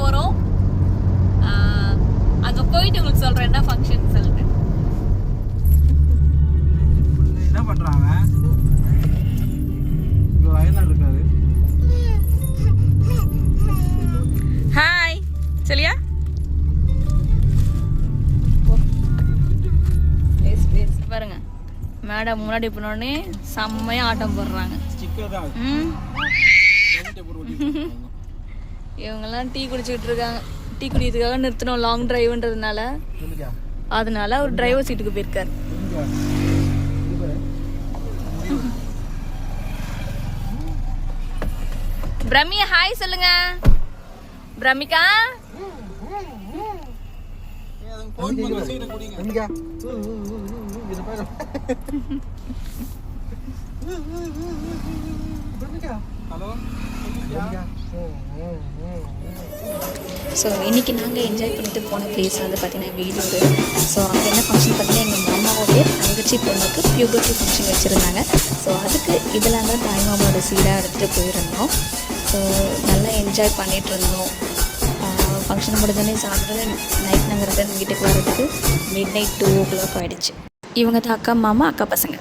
போகிறோம். அங்கே போயிட்டு உங்களுக்கு சொல்கிறேன் என்ன ஃபங்க்ஷன் சொல்லிட்டு. என்ன பண்ணுறாங்க வயநாடு இருக்காரு. ஹாய் சொல்லியா பாருங்க மேடம் முன்னாடி போனோடனே செம்மையாக ஆட்டம் போடுறாங்க. இவங்கெல்லாம் டீ குடிச்சுக்கிட்டு இருக்காங்க. டீ குடிக்கிறதுக்காக நிறுத்தணும், லாங் டிரைவ்ன்றதுனால. அதனால ஒரு டிரைவர் சீட்டுக்கு போயிருக்காரு. பிரமி ஹாய் சொல்லுங்க. பிரமிகா ஸோ இன்றைக்கி நாங்கள் என்ஜாய் பண்ணிட்டு போன பிளேஸ் வந்து பார்த்திங்கன்னா வேலூர். ஸோ அங்கே என்ன ஃபங்க்ஷன் பார்த்திங்கன்னா எங்கள் மாமாவோடைய தங்கச்சி பொண்ணுக்கு பியூபர்ட்டி ஃபங்க்ஷன் வச்சுருந்தாங்க. ஸோ அதுக்கு இதெல்லாம் தான் தாய் மாமாவோட சீடாக எடுத்துகிட்டு போயிருந்தோம். ஸோ நல்லா என்ஜாய் பண்ணிகிட்டு இருந்தோம். ஃபங்க்ஷன் முடிஞ்சோடனே சாப்பிட்டு நைட் நாங்கள் ரிட்டர்ன் வீட்டுக்கு வர்றதுக்கு மிட் நைட் 2 o'clock ஆகிடுச்சு. இவங்க தான் அக்கா மாமா அக்கா பசங்க.